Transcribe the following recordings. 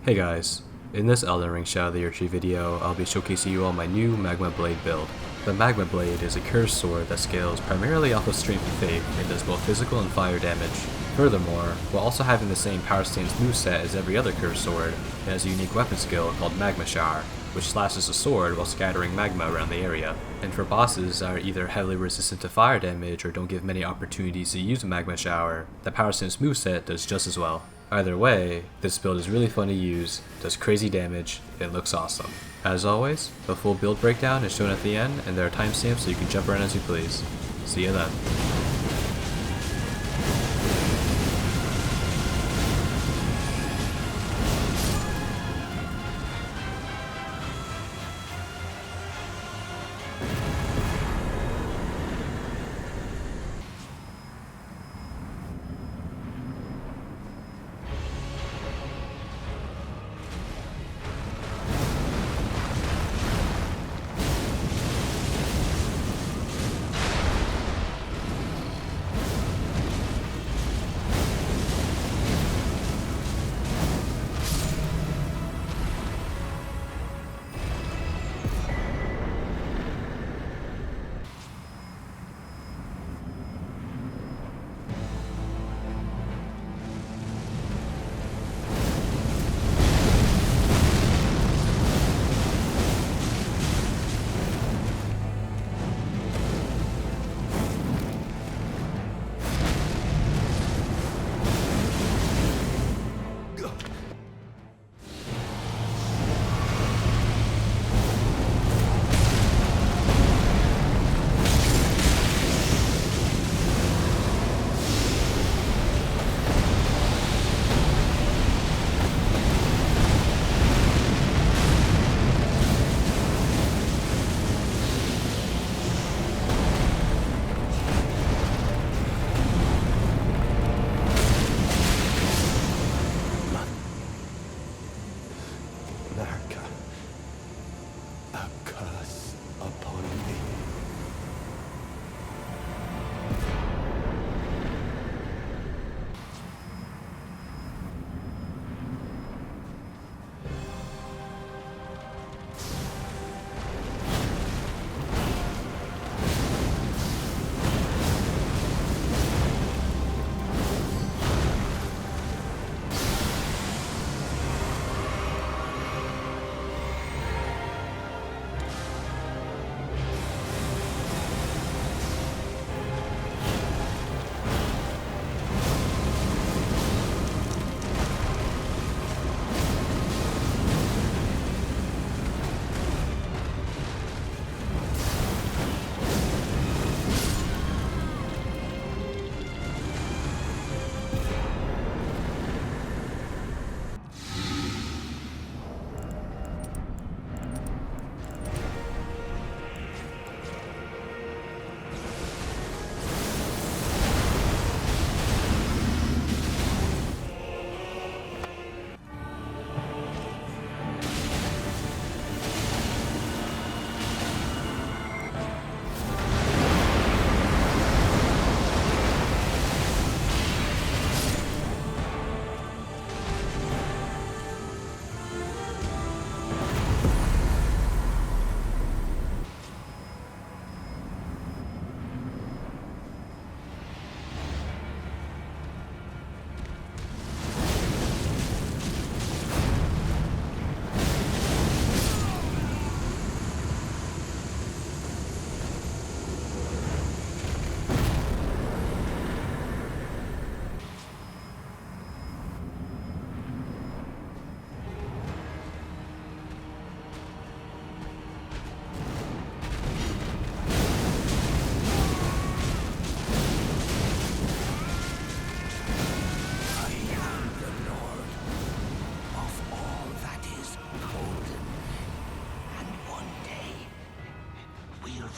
Hey guys, in this Elden Ring Shadow of the Erdtree video, I'll be showcasing you all my new Magma Blade build. The Magma Blade is a cursed sword that scales primarily off of strength and faith and does both physical and fire damage. Furthermore, while also having the same Powerstance moveset as every other cursed sword, it has a unique weapon skill called Magma Shower, which slashes the sword while scattering magma around the area. And for bosses that are either heavily resistant to fire damage or don't give many opportunities to use Magma Shower, the Powerstance moveset does just as well. Either way, this build is really fun to use, does crazy damage, and looks awesome. As always, the full build breakdown is shown at the end, and there are timestamps so you can jump around as you please. See you then.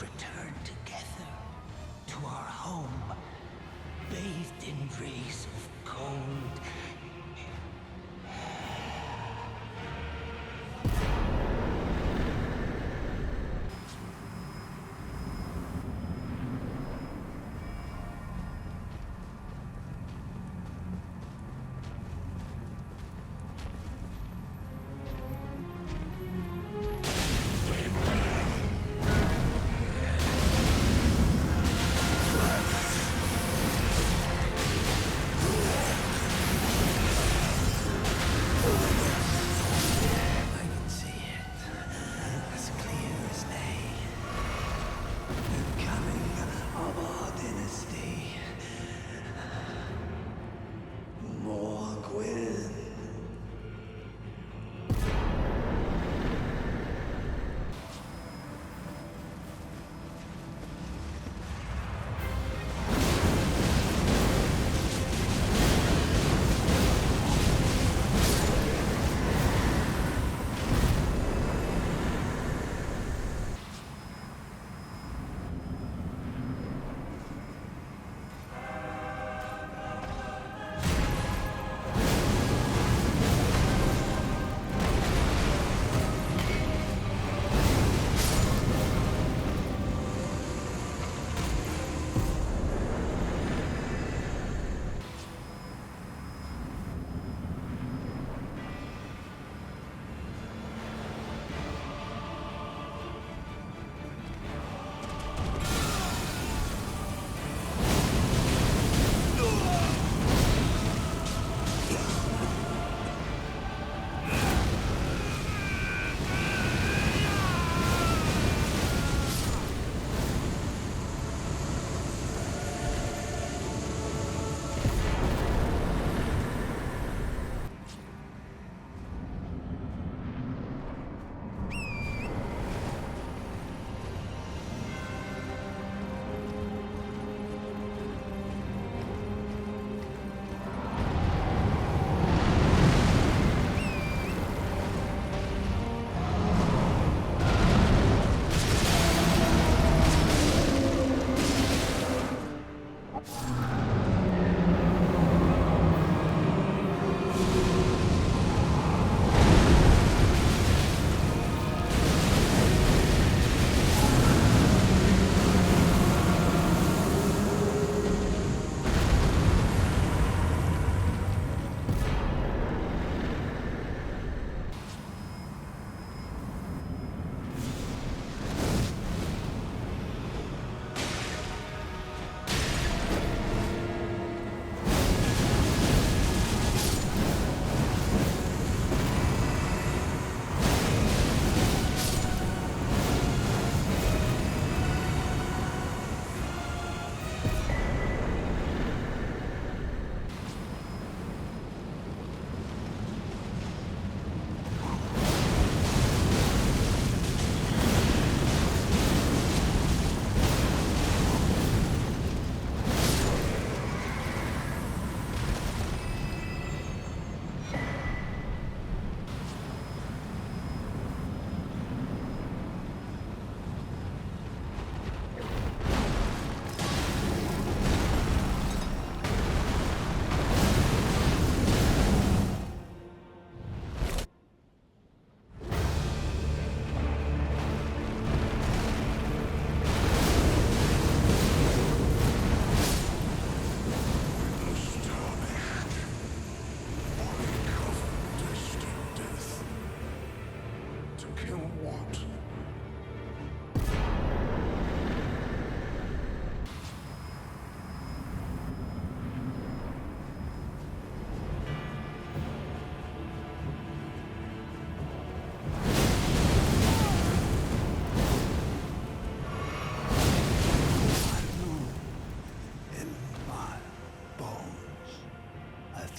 Return together to our home, bathed in rays of cold.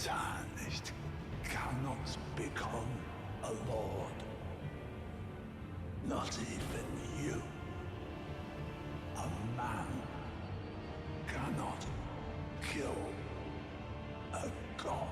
tarnished cannot become a lord. Not even you. A man cannot kill a god.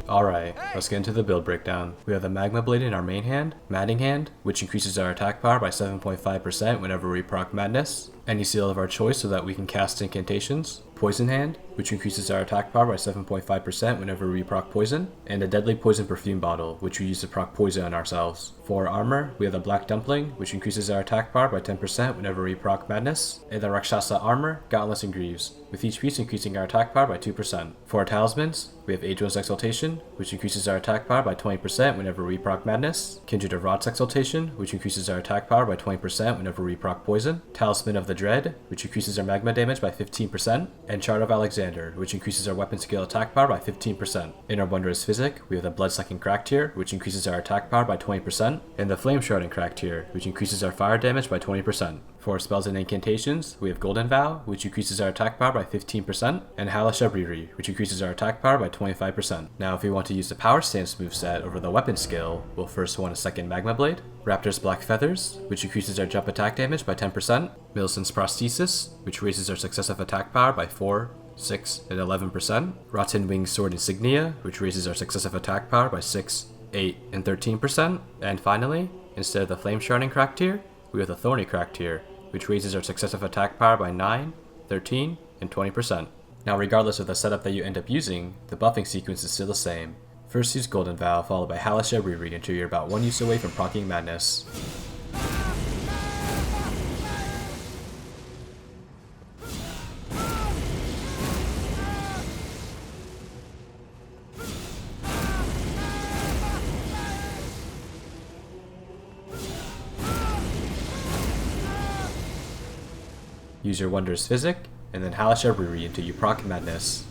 Alright, let's get into the build breakdown. We have the Magma Blade in our main hand, Matting Hand, which increases our attack power by 7.5% whenever we proc Madness, any seal of our choice so that we can cast incantations, Poison Hand, which increases our attack power by 7.5% whenever we proc Poison, and a Deadly Poison Perfume Bottle, which we use to proc Poison on ourselves. For our armor, we have the Black Dumpling, which increases our attack power by 10% whenever we proc Madness, and the Rakshasa Armor, Gauntlets and Greaves, with each piece increasing our attack power by 2%. For our talismans, we have Age One's Exaltation, which increases our attack power by 20% whenever we proc Madness, Kindred of Rod's Exaltation, which increases our attack power by 20% whenever we proc Poison, Talisman of the Dread, which increases our magma damage by 15%, and Chart of Alexander, which increases our weapon skill attack power by 15%. In our Wondrous Physic, we have the Bloodsucking Crack tier, which increases our attack power by 20%, and the Flame Shrouding Crack tier, which increases our fire damage by 20%. For spells and incantations, we have Golden Vow, which increases our attack power by 15%, and Halash Abriri, which increases our attack power by 25%. Now if we want to use the Powerstance moveset over the weapon skill, we'll first want a second Magma Blade, Raptor's Black Feathers, which increases our jump attack damage by 10%, Millicent's Prosthesis, which raises our successive attack power by 4, 6, and 11%, Rotten Winged Sword Insignia, which raises our successive attack power by 6, 8, and 13%, and finally, instead of the Flame Shrouding Crack tier, we have the Thorny Crack tier, which raises our successive attack power by 9, 13, and 20%. Now regardless of the setup that you end up using, the buffing sequence is still the same. First use Golden Vow, followed by Halash Abriri until you're about 1 use away from proccing Madness. Use your Wondrous Physic, and then Halash Abriri until you proc Madness.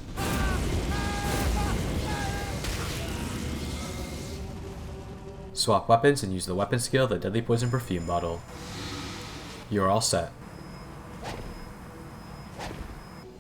Swap weapons and use the weapon skill, the Deadly Poison Perfume Bottle. You are all set.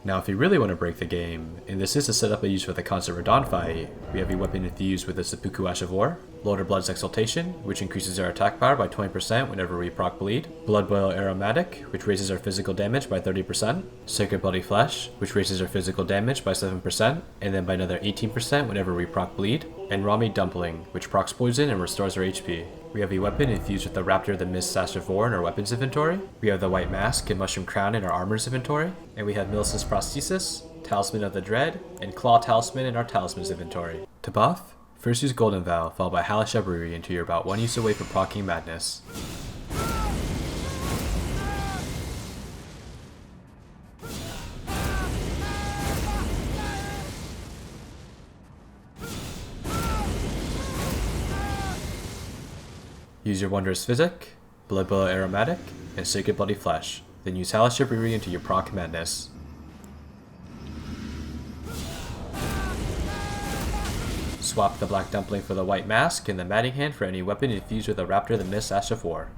Now if you really want to break the game, and this is the setup I use for the Consort Radahn fight, we have a weapon infused with the Seppuku Ash of War, Lord of Blood's Exaltation, which increases our attack power by 20% whenever we proc Bleed, Blood Boil Aromatic, which raises our physical damage by 30%, Sacred Bloody Flesh, which raises our physical damage by 7%, and then by another 18% whenever we proc Bleed, and Rami Dumpling, which procs Poison and restores our HP. We have a weapon infused with the Raptor the Mist Sash of War in our weapons inventory, we have the White Mask and Mushroom Crown in our armors inventory, and we have Millicent's Prosthesis, Talisman of the Dread, and Claw Talisman in our talismans inventory. To buff, First use Golden Vow, followed by Hellish Uproar until you're about 1 use away from proccing Madness. Use your Wondrous Physic, Blood Bullet Aromatic, and Sacred Bloody Flesh. Then use Hellish Uproar until you proc Madness. Swap the Black Dumpling for the White Mask and the Matting Hand for any weapon infused with a Raptor the Mist Ash of War.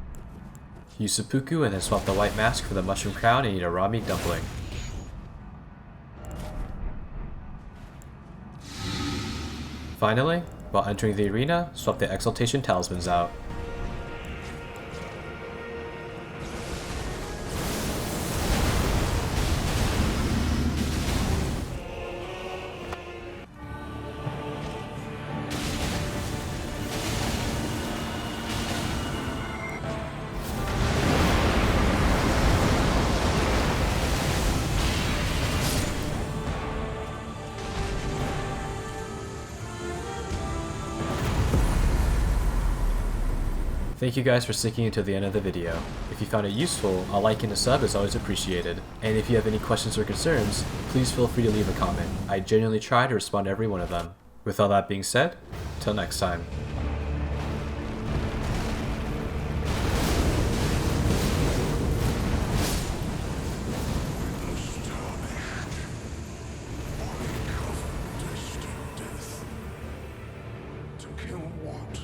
Use Seppuku and then swap the White Mask for the Mushroom Crown and eat a raw meat dumpling. Finally, while entering the arena, swap the Exaltation Talismans out. Thank you guys for sticking until the end of the video. If you found it useful, a like and a sub is always appreciated. And if you have any questions or concerns, please feel free to leave a comment. I genuinely try to respond to every one of them. With all that being said, till next time. To kill what?